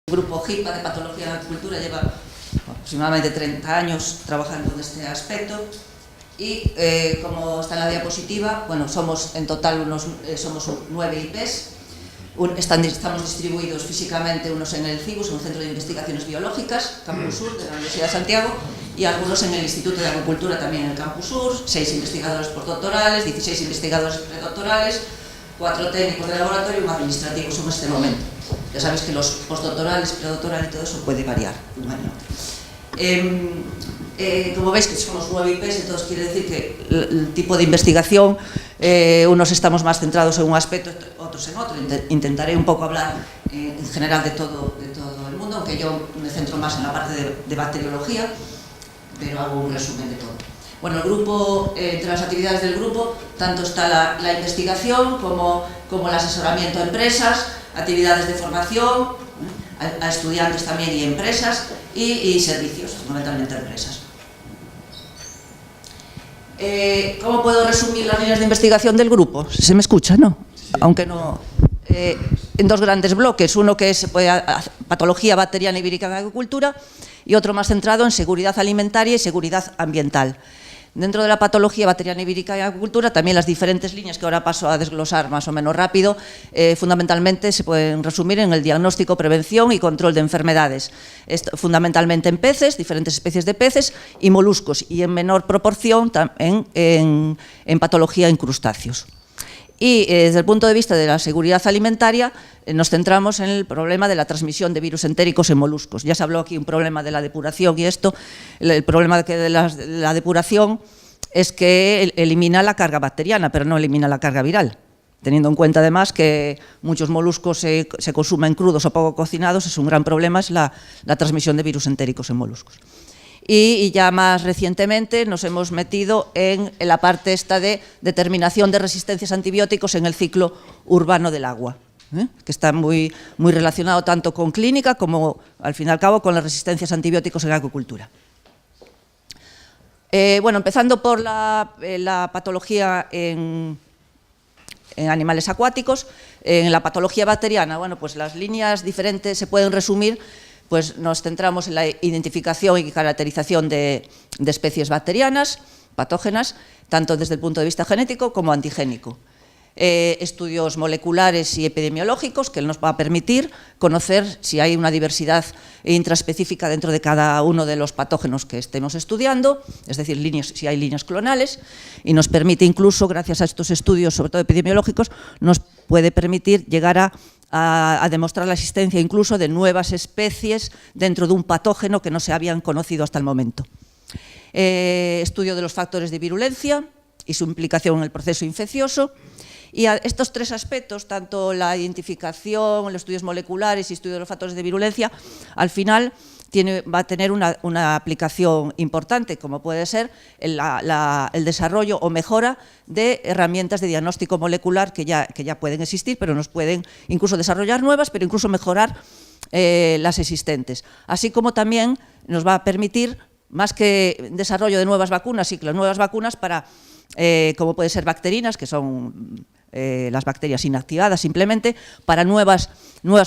El grupo GIPA de Patología de la Agricultura lleva aproximadamente 30 años trabajando en este aspecto y como está en la diapositiva, bueno, somos en total somos 9 IPs, estamos distribuidos físicamente unos en el CIBUS, un Centro de Investigaciones Biológicas, Campus Sur de la Universidad de Santiago, y algunos en el Instituto de Agricultura también en el Campus Sur, 6 investigadores postdoctorales, 16 investigadores predoctorales, 4 técnicos de laboratorio y un administrativo en este momento. Ya sabéis que los postdoctorales, predoctorales y todo eso puede variar de un año a otro. Como veis que somos 9 IPs, entonces quiere decir que el tipo de investigación, unos estamos más centrados en un aspecto, otros en otro. Intentaré un poco hablar en general de todo el mundo, aunque yo me centro más en la parte de bacteriología, pero hago un resumen de todo. Bueno, el grupo, entre las actividades del grupo, tanto está la investigación como el asesoramiento a empresas, actividades de formación a estudiantes también y empresas y servicios, fundamentalmente a empresas. ¿Cómo puedo resumir las líneas de investigación del grupo? Se me escucha, ¿no? Sí. Aunque no. En dos grandes bloques, uno que es patología bacteriana y vírica en agricultura y otro más centrado en seguridad alimentaria y seguridad ambiental. Dentro de la patología bacteriana y vírica en agricultura, también las diferentes líneas que ahora paso a desglosar más o menos rápido, fundamentalmente se pueden resumir en el diagnóstico, prevención y control de enfermedades. Esto, fundamentalmente en peces, diferentes especies de peces y moluscos, y en menor proporción en patología en crustáceos. Y desde el punto de vista de la seguridad alimentaria, nos centramos en el problema de la transmisión de virus entéricos en moluscos. Ya se habló aquí un problema de la depuración y esto, el problema de la depuración es que elimina la carga bacteriana, pero no elimina la carga viral. Teniendo en cuenta además que muchos moluscos se consumen crudos o poco cocinados, es un gran problema es la transmisión de virus entéricos en moluscos. Y ya más recientemente nos hemos metido en la parte esta de determinación de resistencias a antibióticos en el ciclo urbano del agua, que está muy relacionado tanto con clínica como, al fin y al cabo, con las resistencias a antibióticos en agricultura. Bueno, empezando por la patología en animales acuáticos, en la patología bacteriana, bueno, pues las líneas diferentes se pueden resumir. Pues nos centramos en la identificación y caracterización de especies bacterianas, patógenas, tanto desde el punto de vista genético como antigénico. Estudios moleculares y epidemiológicos que nos va a permitir conocer si hay una diversidad intraespecífica dentro de cada uno de los patógenos que estemos estudiando, es decir, si hay líneas clonales, y nos permite incluso, gracias a estos estudios, sobre todo epidemiológicos, nos puede permitir llegar a demostrar la existencia incluso de nuevas especies dentro de un patógeno que no se habían conocido hasta el momento. Estudio de los factores de virulencia y su implicación en el proceso infeccioso. Y a estos tres aspectos, tanto la identificación, los estudios moleculares y estudio de los factores de virulencia, al final va a tener una aplicación importante, como puede ser el desarrollo o mejora de herramientas de diagnóstico molecular que ya pueden existir, pero nos pueden incluso desarrollar nuevas, pero incluso mejorar las existentes. Así como también nos va a permitir, más que desarrollo de nuevas vacunas, y que las nuevas vacunas para, como puede ser bacterinas, que son las bacterias inactivadas simplemente, para nuevas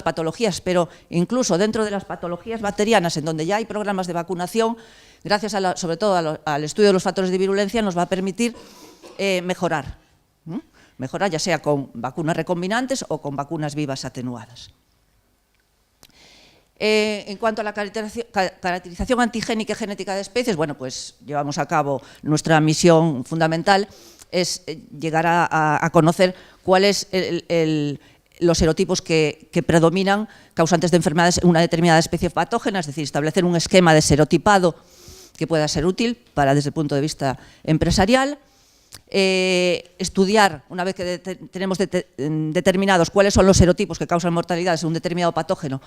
patologías, pero incluso dentro de las patologías bacterianas, en donde ya hay programas de vacunación, gracias sobre todo al estudio de los factores de virulencia, nos va a permitir mejorar ya sea con vacunas recombinantes o con vacunas vivas atenuadas. En cuanto a la caracterización antigénica y genética de especies, bueno, pues llevamos a cabo nuestra misión fundamental, es llegar a conocer cuáles los serotipos que predominan causantes de enfermedades en una determinada especie patógena, es decir, establecer un esquema de serotipado que pueda ser útil desde el punto de vista empresarial. Estudiar, una vez que tenemos determinados cuáles son los serotipos que causan mortalidades en un determinado patógeno,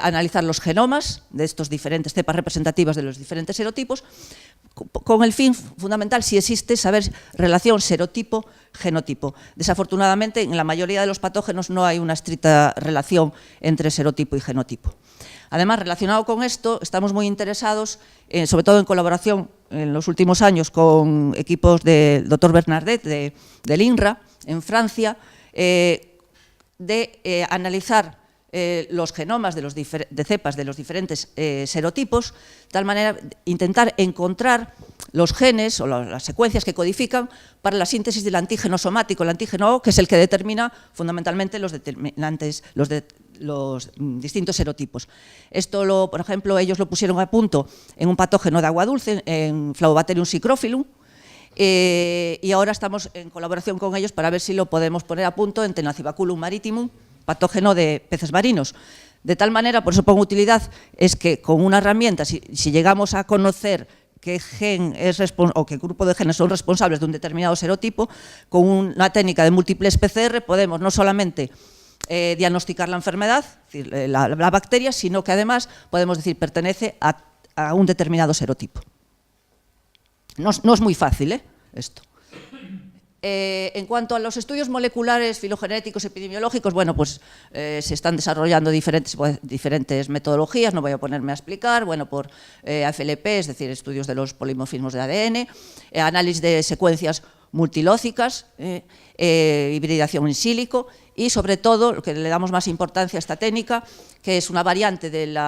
analizar los genomas de estos diferentes cepas representativas de los diferentes serotipos, con el fin fundamental, si existe, saber relación serotipo-genotipo. Desafortunadamente, en la mayoría de los patógenos no hay una estricta relación entre serotipo y genotipo. Además, relacionado con esto, estamos muy interesados, sobre todo en colaboración en los últimos años con equipos del doctor Bernardet del INRA en Francia, de analizar los genomas de cepas de los diferentes serotipos, de tal manera intentar encontrar los genes o las secuencias que codifican para la síntesis del antígeno somático, el antígeno O, que es el que determina fundamentalmente los distintos serotipos. Esto, por ejemplo, ellos lo pusieron a punto en un patógeno de agua dulce, en Flavobacterium psychrophyllum, y ahora estamos en colaboración con ellos para ver si lo podemos poner a punto en Tenacibaculum maritimum, patógeno de peces marinos. De tal manera, por eso pongo utilidad, es que con una herramienta, si llegamos a conocer qué gen es o qué grupo de genes son responsables de un determinado serotipo, con una técnica de múltiples PCR podemos no solamente diagnosticar la enfermedad, es decir, la bacteria, sino que además podemos decir pertenece a un determinado serotipo. No es muy fácil, esto. En cuanto a los estudios moleculares, filogenéticos, epidemiológicos, bueno, pues se están desarrollando diferentes metodologías, no voy a ponerme a explicar, bueno, por AFLP, es decir, estudios de los polimorfismos de ADN, análisis de secuencias multilógicas, hibridación in sílico y, sobre todo, lo que le damos más importancia a esta técnica, que es una variante del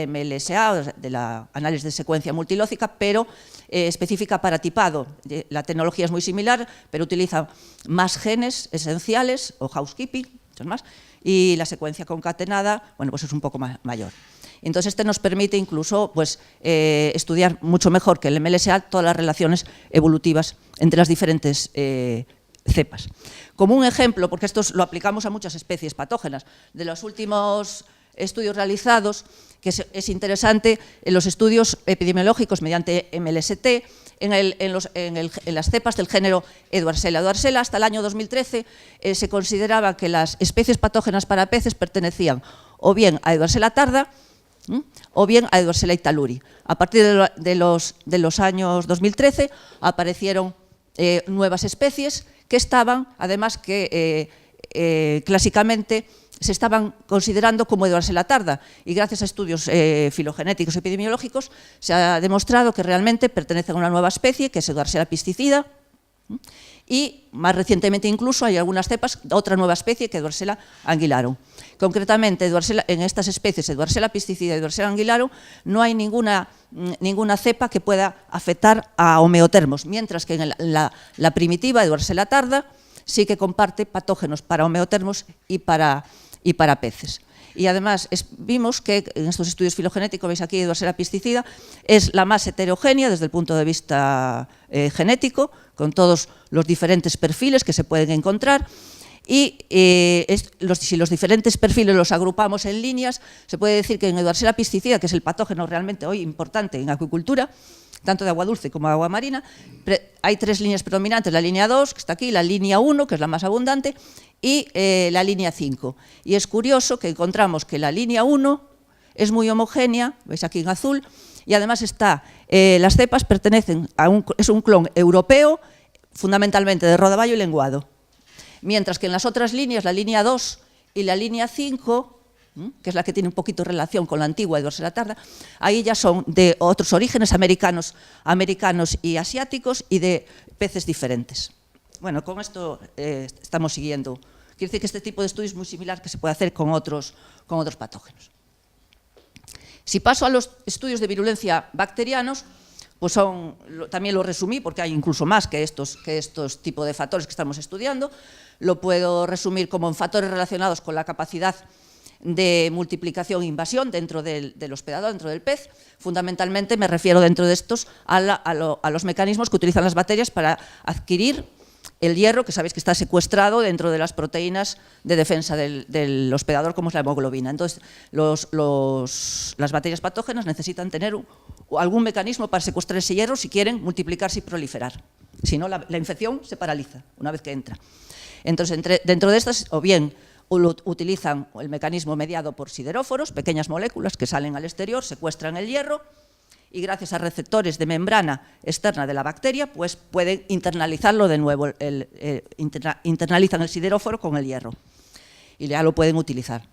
MLSA, de la análisis de secuencia multilógica, pero específica para tipado. La tecnología es muy similar, pero utiliza más genes esenciales o housekeeping, muchos más, y la secuencia concatenada, bueno, pues es un poco mayor. Entonces, este nos permite incluso pues, estudiar mucho mejor que el MLSA todas las relaciones evolutivas entre las diferentes cepas. Como un ejemplo, porque esto lo aplicamos a muchas especies patógenas, de los últimos estudios realizados, que es interesante, en los estudios epidemiológicos mediante MLST, en las cepas del género Edwardsella. Edwardsella, hasta el año 2013, se consideraba que las especies patógenas para peces pertenecían o bien a Edwardsella tarda, o bien a Edwardsella italuri. A partir de los años 2013 aparecieron nuevas especies que estaban, además que clásicamente se estaban considerando como Edwardsella tarda, y gracias a estudios filogenéticos epidemiológicos se ha demostrado que realmente pertenecen a una nueva especie, que es Edwardsella pisticida, y más recientemente incluso hay algunas cepas de otra nueva especie, que es Edwardsella anguillarum. Concretamente, en estas especies, Edwardsella pisticida y Edwardsella anguillarum, no hay ninguna cepa que pueda afectar a homeotermos, mientras que en la primitiva Edwardsella tarda sí que comparte patógenos para homeotermos y para peces. Y además vimos que en estos estudios filogenéticos, veis aquí Edwardsella pisticida, es la más heterogénea desde el punto de vista genético, con todos los diferentes perfiles que se pueden encontrar. Y si los diferentes perfiles los agrupamos en líneas, se puede decir que en Edwardsella pisticida, que es el patógeno realmente hoy importante en acuicultura, tanto de agua dulce como de agua marina, hay tres líneas predominantes, la línea 2, que está aquí, la línea 1, que es la más abundante, y la línea 5. Y es curioso que encontramos que la línea 1 es muy homogénea, veis aquí en azul, y además las cepas pertenecen es un clon europeo, fundamentalmente de rodaballo y lenguado. Mientras que en las otras líneas, la línea 2 y la línea 5, que es la que tiene un poquito relación con la antigua Edwardsella tarda, ahí ya son de otros orígenes americanos y asiáticos y de peces diferentes. Bueno, con esto estamos siguiendo. Quiere decir que este tipo de estudio es muy similar que se puede hacer con otros patógenos. Si paso a los estudios de virulencia bacterianos, pues también lo resumí porque hay incluso más que estos tipos de factores que estamos estudiando. Lo puedo resumir como en factores relacionados con la capacidad de multiplicación e invasión dentro del hospedador, dentro del pez. Fundamentalmente me refiero dentro de estos a los mecanismos que utilizan las bacterias para adquirir el hierro, que sabéis que está secuestrado dentro de las proteínas de defensa del hospedador, como es la hemoglobina. Entonces, las bacterias patógenas necesitan tener algún mecanismo para secuestrar ese hierro si quieren multiplicarse y proliferar. Si no, la infección se paraliza una vez que entra. Entonces, dentro de estas, o bien utilizan el mecanismo mediado por sideróforos, pequeñas moléculas que salen al exterior, secuestran el hierro y gracias a receptores de membrana externa de la bacteria, pues pueden internalizarlo de nuevo, internalizan el sideróforo con el hierro y ya lo pueden utilizar.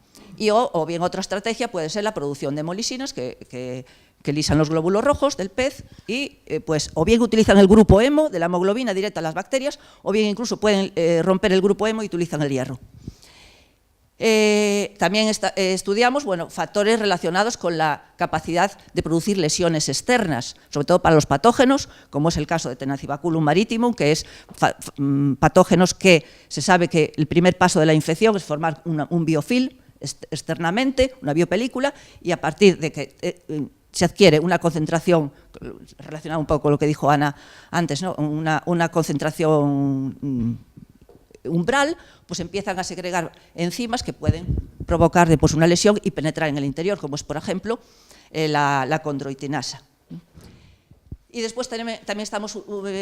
O bien otra estrategia puede ser la producción de hemolisinas que lisan los glóbulos rojos del pez y pues o bien utilizan el grupo hemo de la hemoglobina directa a las bacterias o bien incluso pueden romper el grupo hemo y utilizan el hierro. También estudiamos factores relacionados con la capacidad de producir lesiones externas, sobre todo para los patógenos, como es el caso de Tenacibaculum maritimum, que es patógenos que se sabe que el primer paso de la infección es formar un biofilm externamente, una biopelícula, y a partir de que se adquiere una concentración, relacionada un poco con lo que dijo Ana antes, ¿no? una concentración umbral, pues empiezan a segregar enzimas que pueden provocar después una lesión y penetrar en el interior, como es, por ejemplo, la condroitinasa. Y después también estamos,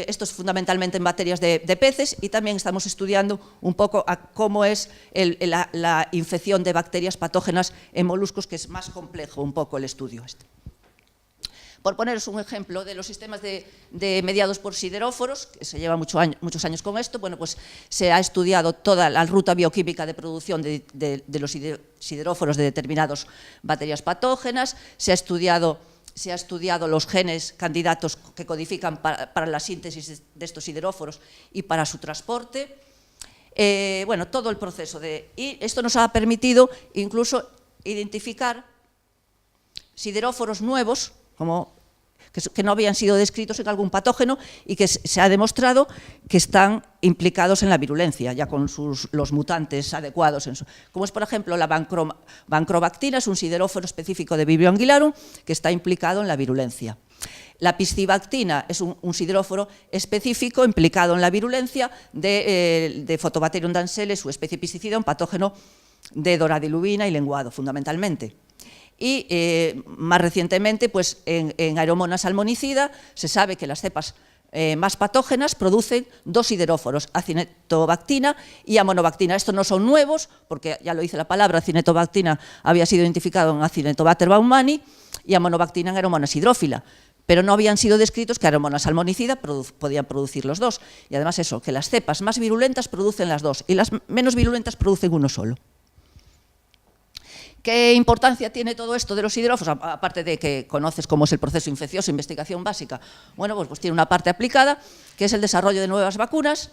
esto es fundamentalmente en bacterias de peces, y también estamos estudiando un poco cómo es la infección de bacterias patógenas en moluscos, que es más complejo un poco el estudio este. Por poneros un ejemplo de los sistemas de mediados por sideróforos, que se lleva muchos años con esto, pues se ha estudiado toda la ruta bioquímica de producción de los sideróforos de determinadas bacterias patógenas, se ha estudiado los genes candidatos que codifican para la síntesis de estos sideróforos y para su transporte. Todo el proceso y esto nos ha permitido incluso identificar sideróforos nuevos, que no habían sido descritos en algún patógeno y que se ha demostrado que están implicados en la virulencia, ya con los mutantes adecuados, como es, por ejemplo, la vancrobactina, es un sideróforo específico de Vibrio anguilarum que está implicado en la virulencia. La piscibactina es un sideróforo específico implicado en la virulencia de Photobacterium dansele, su especie piscicida, un patógeno de doradiluvina y lenguado, fundamentalmente. Y más recientemente, pues en Aeromonas salmonicida, se sabe que las cepas más patógenas producen dos sideróforos, acinetobactina y amonobactina. Estos no son nuevos, porque ya lo dice la palabra, acinetobactina había sido identificado en Acinetobacter baumannii y amonobactina en Aeromonas hidrófila, pero no habían sido descritos que Aeromonas salmonicida podían producir los dos. Y además eso, que las cepas más virulentas producen las dos y las menos virulentas producen uno solo. ¿Qué importancia tiene todo esto de los sideróforos? Aparte de que conoces cómo es el proceso infeccioso, investigación básica, pues tiene una parte aplicada, que es el desarrollo de nuevas vacunas.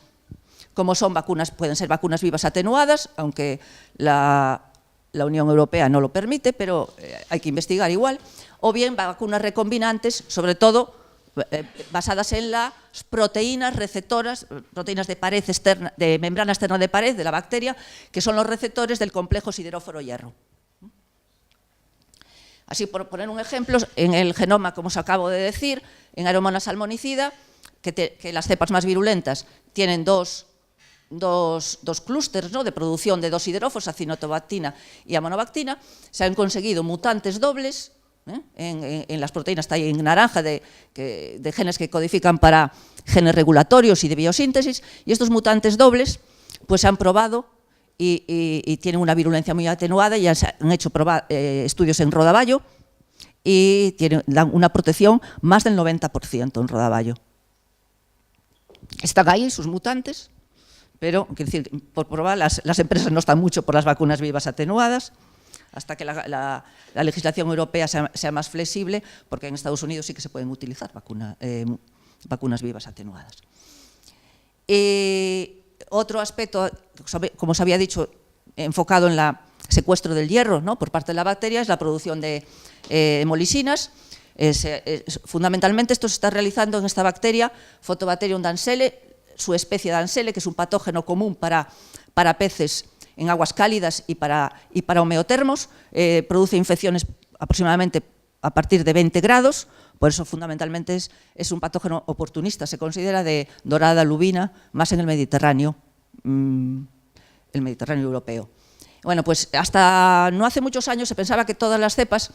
Como son vacunas, pueden ser vacunas vivas atenuadas, aunque la Unión Europea no lo permite, pero hay que investigar igual. O bien vacunas recombinantes, sobre todo basadas en las proteínas receptoras, proteínas de pared externa, de membrana externa de pared de la bacteria, que son los receptores del complejo sideróforo hierro. Así, por poner un ejemplo, en el genoma, como os acabo de decir, en Aeromonas salmonicida, que las cepas más virulentas tienen dos clústeres, ¿no?, de producción de dos sideróforos, acinetobactina y amonobactina, se han conseguido mutantes dobles, en las proteínas está ahí en naranja, de genes que codifican para genes regulatorios y de biosíntesis, y estos mutantes dobles pues se han probado y tienen una virulencia muy atenuada. Ya se han hecho estudios en rodaballo y dan una protección más del 90% en rodaballo. Están ahí sus mutantes, pero quiero decir, por probar, las empresas no están mucho por las vacunas vivas atenuadas, hasta que la legislación europea sea más flexible, porque en Estados Unidos sí que se pueden utilizar vacunas vivas atenuadas. Otro aspecto, como os había dicho, enfocado en el secuestro del hierro, ¿no?, por parte de la bacteria, es la producción de hemolisinas. Fundamentalmente esto se está realizando en esta bacteria, Photobacterium dansele, su especie dansele, que es un patógeno común para peces en aguas cálidas y para homeotermos. Produce infecciones aproximadamente a partir de 20 grados, por eso fundamentalmente es un patógeno oportunista, se considera de dorada lubina, más en el Mediterráneo europeo. Bueno, pues hasta no hace muchos años se pensaba que todas las cepas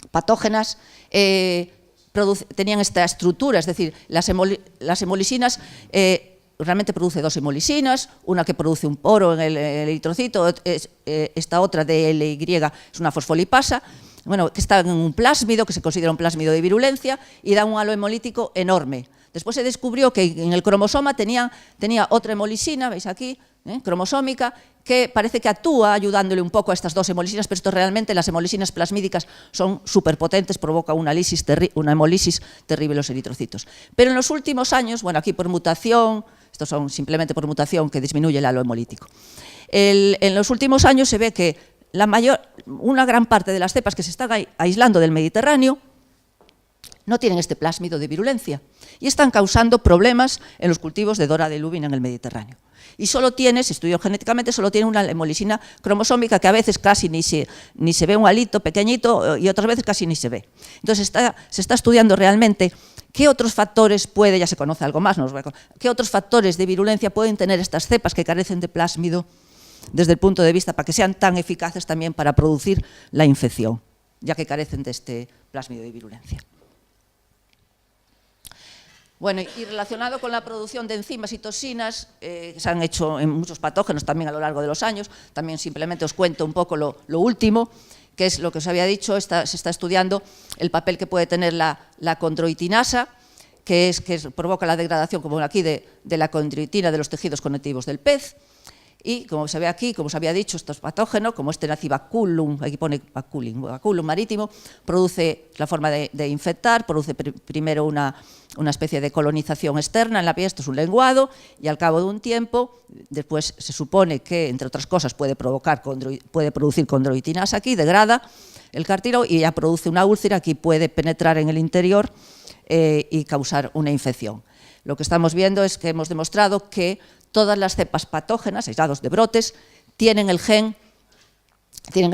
patógenas tenían esta estructura, es decir, las hemolisinas realmente produce dos hemolisinas, una que produce un poro en el eritrocito, esta otra DLY es una fosfolipasa, bueno, que está en un plásmido, que se considera un plásmido de virulencia, y da un halo hemolítico enorme. Después se descubrió que en el cromosoma tenía otra hemolisina, veis aquí, cromosómica, que parece que actúa ayudándole un poco a estas dos hemolisinas, pero esto realmente, las hemolisinas plasmídicas son superpotentes, provoca una hemolisis terrible en los eritrocitos. Pero en los últimos años, bueno, aquí por mutación, estos son simplemente por mutación que disminuye el halo hemolítico. En los últimos años se ve que una gran parte de las cepas que se están aislando del Mediterráneo no tienen este plásmido de virulencia y están causando problemas en los cultivos de Dora de lúbina en el Mediterráneo. Y solo tiene, se estudió genéticamente, solo tiene una hemolisina cromosómica que a veces casi ni se ve, un halito pequeñito, y otras veces casi ni se ve. Entonces se está estudiando realmente qué otros factores ya se conoce algo más, qué otros factores de virulencia pueden tener estas cepas que carecen de plásmido desde el punto de vista para que sean tan eficaces también para producir la infección, ya que carecen de este plásmido de virulencia. Bueno, y relacionado con la producción de enzimas y toxinas, que se han hecho en muchos patógenos también a lo largo de los años, también simplemente os cuento un poco lo último, que es lo que os había dicho, se está estudiando el papel que puede tener la condroitinasa, que provoca la degradación, como aquí, de la condroitina de los tejidos conectivos del pez. Y, como se ve aquí, como os había dicho, estos patógenos, como este Nacibaculum, aquí pone baculum marítimo, produce la forma de infectar, produce primero una especie de colonización externa en la piel, esto es un lenguado, y al cabo de un tiempo, después se supone que, entre otras cosas, puede producir condroitinasa aquí, degrada el cartílago y ya produce una úlcera, aquí puede penetrar en el interior y causar una infección. Lo que estamos viendo es que hemos demostrado que todas las cepas patógenas, aislados de brotes, tienen el gen que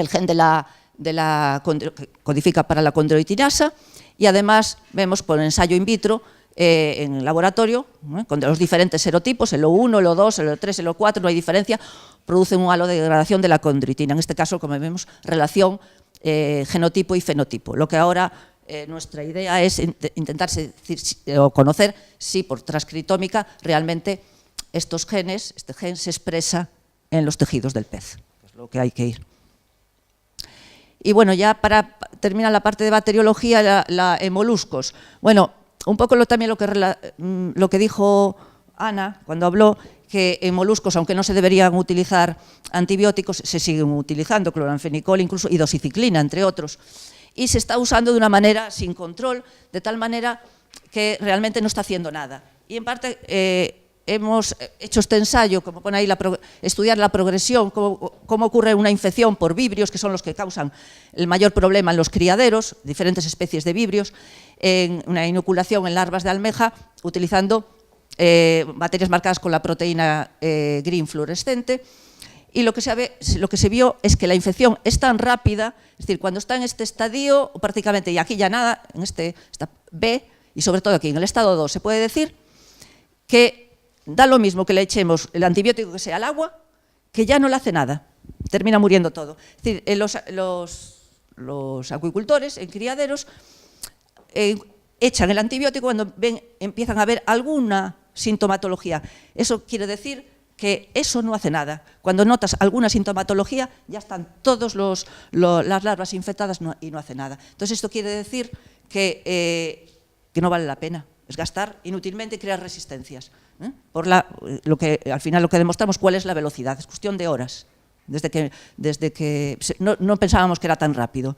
codifica para la condroitinasa, y además vemos por ensayo in vitro en el laboratorio, con los diferentes serotipos, el O1, el O2, el O3, el O4, no hay diferencia, producen un halo de degradación de la condroitina. En este caso, como vemos, relación genotipo y fenotipo. Lo que ahora nuestra idea es intentar conocer si por transcriptómica realmente este gen se expresa en los tejidos del pez, que es lo que hay que ir. Y bueno, ya para terminar la parte de bacteriología, en moluscos. Bueno, un poco también lo que dijo Ana cuando habló, que en moluscos, aunque no se deberían utilizar antibióticos, se siguen utilizando cloranfenicol, incluso y doxiciclina, entre otros. Y se está usando de una manera sin control, de tal manera que realmente no está haciendo nada. Y en parte hemos hecho este ensayo, como pone ahí, estudiar la progresión, cómo ocurre una infección por vibrios, que son los que causan el mayor problema en los criaderos, diferentes especies de vibrios, en una inoculación en larvas de almeja, utilizando bacterias marcadas con la proteína green fluorescente. Y lo que se vio es que la infección es tan rápida, es decir, cuando está en este estadio, prácticamente, y aquí ya nada, en esta B, y sobre todo aquí en el estado 2, se puede decir que da lo mismo que le echemos el antibiótico que sea al agua, que ya no le hace nada, termina muriendo todo. Es decir, los acuicultores en criaderos echan el antibiótico cuando empiezan a ver alguna sintomatología. Eso quiere decir que eso no hace nada. Cuando notas alguna sintomatología, ya están todas las larvas infectadas y no hace nada. Entonces, esto quiere decir que no vale la pena. Es gastar inútilmente y crear resistencias. Al final lo que demostramos cuál es la velocidad, es cuestión de horas, desde que no pensábamos que era tan rápido.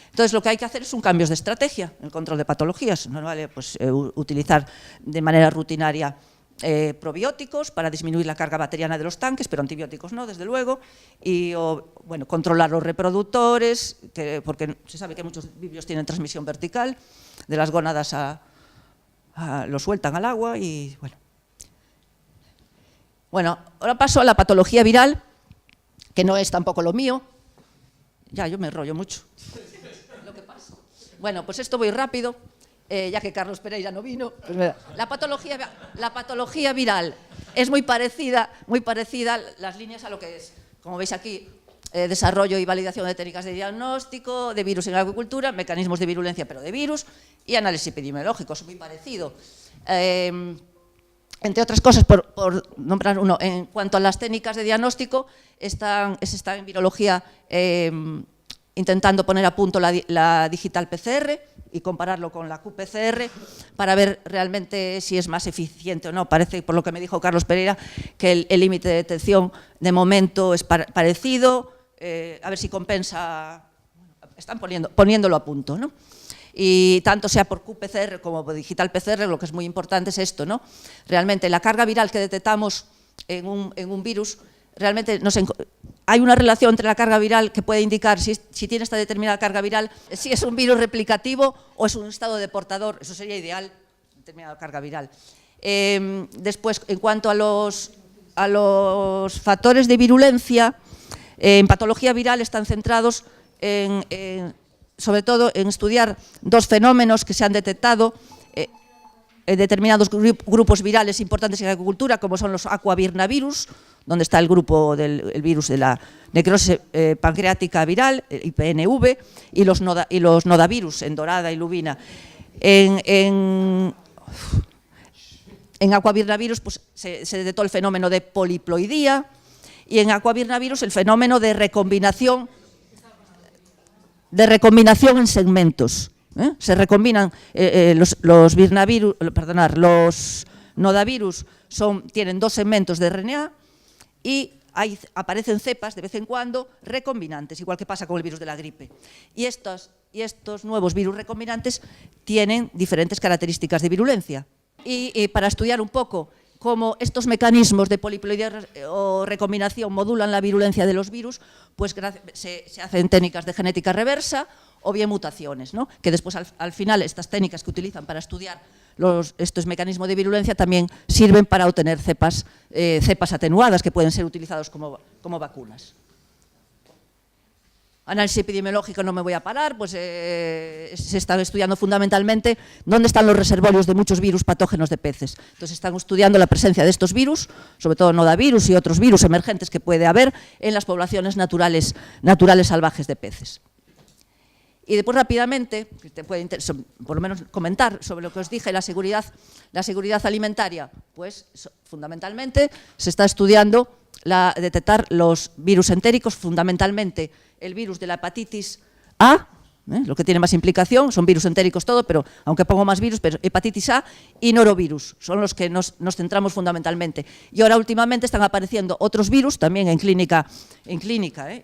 Entonces, lo que hay que hacer es un cambio de estrategia en el control de patologías. No vale utilizar de manera rutinaria probióticos para disminuir la carga bacteriana de los tanques, pero antibióticos no, desde luego, y controlar los reproductores, porque se sabe que muchos vibrios tienen transmisión vertical, de las gónadas lo sueltan al agua y bueno, ahora paso a la patología viral, que no es tampoco lo mío. Ya, yo me enrollo mucho. Lo que pasa. Bueno, pues esto voy rápido. Ya que Carlos Pereira no vino, pues la patología viral es muy parecida las líneas a lo que es, como veis aquí, desarrollo y validación de técnicas de diagnóstico, de virus en la agricultura, mecanismos de virulencia pero de virus y análisis epidemiológico, es muy parecido. Entre otras cosas, por nombrar uno, en cuanto a las técnicas de diagnóstico, se está en virología intentando poner a punto la digital PCR y compararlo con la qPCR para ver realmente si es más eficiente o no. Parece, por lo que me dijo Carlos Pereira, que el límite de detección de momento es parecido, a ver si compensa, están poniéndolo a punto, ¿no? Y tanto sea por qPCR como por digital PCR, lo que es muy importante es esto, ¿no? Realmente la carga viral que detectamos en un virus realmente hay una relación entre la carga viral que puede indicar si tiene esta determinada carga viral, si es un virus replicativo o es un estado de portador. Eso sería ideal, determinada carga viral. Después, en cuanto a los factores de virulencia, en patología viral están centrados sobre todo en estudiar dos fenómenos que se han detectado en determinados grupos virales importantes en la agricultura, como son los aquavirnavirus, donde está el grupo del virus de la necrosis pancreática viral, el IPNV, y los nodavirus en dorada y lubina. En aquavirnavirus pues, se detectó el fenómeno de poliploidía, y en aquavirnavirus el fenómeno de recombinación en segmentos. Se recombinan los nodavirus tienen 2 segmentos de RNA y aparecen cepas de vez en cuando recombinantes, igual que pasa con el virus de la gripe. Y estos nuevos virus recombinantes tienen diferentes características de virulencia. Y para estudiar un poco cómo estos mecanismos de poliploidía o recombinación modulan la virulencia de los virus, pues se hacen técnicas de genética reversa o bien mutaciones, ¿no? Que después al final estas técnicas que utilizan para estudiar estos mecanismos de virulencia también sirven para obtener cepas atenuadas que pueden ser utilizadas como vacunas. Análisis epidemiológico no me voy a parar, pues se están estudiando fundamentalmente dónde están los reservorios de muchos virus patógenos de peces. Entonces están estudiando la presencia de estos virus, sobre todo nodavirus y otros virus emergentes que puede haber en las poblaciones naturales salvajes de peces. Y después rápidamente, te puede por lo menos comentar sobre lo que os dije, la seguridad alimentaria, pues fundamentalmente se está estudiando detectar los virus entéricos, fundamentalmente el virus de la hepatitis A, lo que tiene más implicación, son virus entéricos todo, pero aunque pongo más virus, pero hepatitis A y norovirus, son los que nos centramos fundamentalmente. Y ahora últimamente están apareciendo otros virus, también en clínica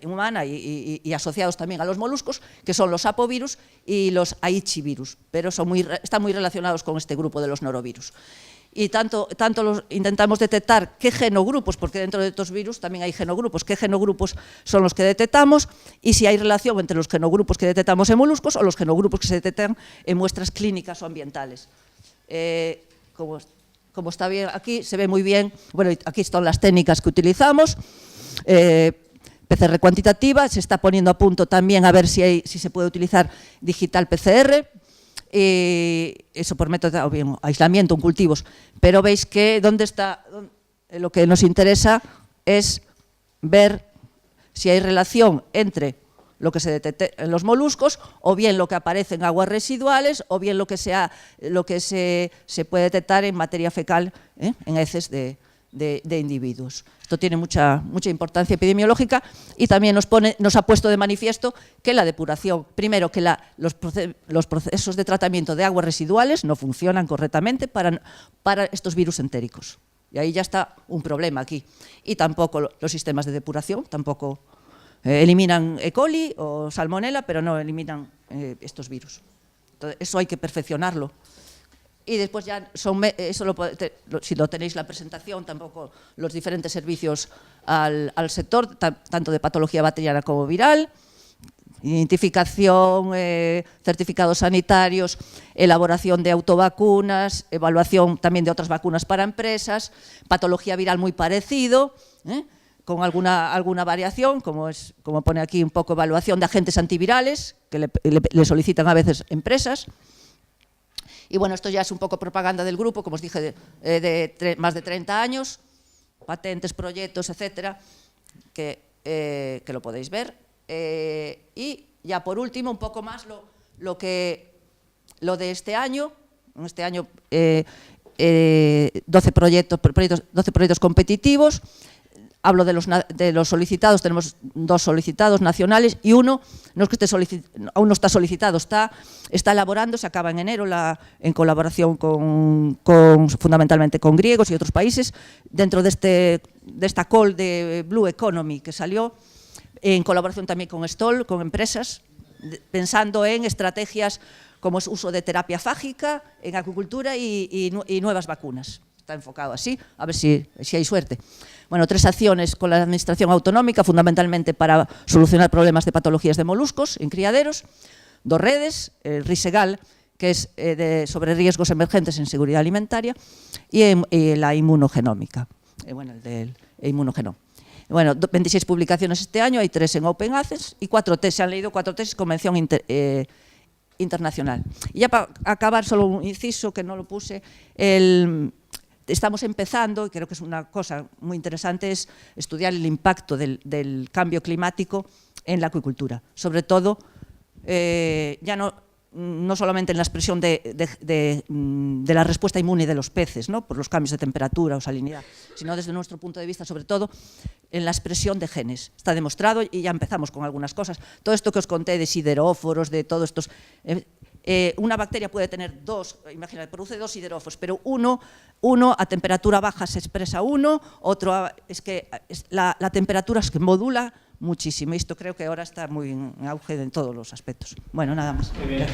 humana y asociados también a los moluscos, que son los apovirus y los aichivirus, pero están muy relacionados con este grupo de los norovirus. Y tanto intentamos detectar qué genogrupos, porque dentro de estos virus también hay genogrupos, qué genogrupos son los que detectamos y si hay relación entre los genogrupos que detectamos en moluscos o los genogrupos que se detectan en muestras clínicas o ambientales. Como está bien aquí, se ve muy bien, bueno, aquí están las técnicas que utilizamos. PCR cuantitativa, se está poniendo a punto también a ver si se puede utilizar digital PCR. Eso por método o bien aislamiento en cultivos, pero veis que lo que nos interesa es ver si hay relación entre lo que se detecta en los moluscos o bien lo que aparece en aguas residuales o bien lo que se puede detectar en materia fecal, en heces de individuos. Esto tiene mucha importancia epidemiológica y también nos ha puesto de manifiesto que la depuración, primero que los procesos de tratamiento de aguas residuales no funcionan correctamente para estos virus entéricos. Y ahí ya está un problema aquí. Y tampoco los sistemas de depuración, tampoco eliminan E. coli o salmonella, pero no eliminan estos virus. Entonces, eso hay que perfeccionarlo. Y después ya, si lo tenéis la presentación, tampoco los diferentes servicios al sector, tanto de patología bacteriana como viral, identificación, certificados sanitarios, elaboración de autovacunas, evaluación también de otras vacunas para empresas, patología viral muy parecido, con alguna variación, como pone aquí un poco evaluación de agentes antivirales, que le solicitan a veces empresas. Y bueno, esto ya es un poco propaganda del grupo, como os dije, de más de 30 años, patentes, proyectos, etcétera, que lo podéis ver. Y ya por último, un poco más lo de este año. En este año 12 proyectos competitivos. Hablo de los solicitados, tenemos 2 solicitados nacionales y uno no es que aún no está solicitado, está elaborando, se acaba en enero en colaboración fundamentalmente con griegos y otros países, dentro de esta call de Blue Economy que salió, en colaboración también con Stoll, con empresas, pensando en estrategias como es uso de terapia fágica en acuicultura y nuevas vacunas. está enfocado así, a ver si hay suerte. Bueno, 3 acciones con la administración autonómica, fundamentalmente para solucionar problemas de patologías de moluscos en criaderos. 2 redes, el RISEGAL, que es sobre riesgos emergentes en seguridad alimentaria, y la inmunogenómica, el del inmunogenoma. Bueno, 26 publicaciones este año, hay 3 en Open Access y 4 tesis, se han leído 4 tesis con mención internacional. Y ya para acabar, solo un inciso que no lo puse, estamos empezando, y creo que es una cosa muy interesante, es estudiar el impacto del cambio climático en la acuicultura, sobre todo ya no solamente en la expresión de la respuesta inmune de los peces, ¿no?, por los cambios de temperatura o salinidad, sino desde nuestro punto de vista, sobre todo, en la expresión de genes. Está demostrado y ya empezamos con algunas cosas. Todo esto que os conté de sideróforos, de todos estos... una bacteria puede tener 2, imagínate, produce 2 sideróforos, pero uno a temperatura baja se expresa otro es que la temperatura es que modula muchísimo. Esto creo que ahora está muy en auge en todos los aspectos. Bueno, nada más. Muy bien.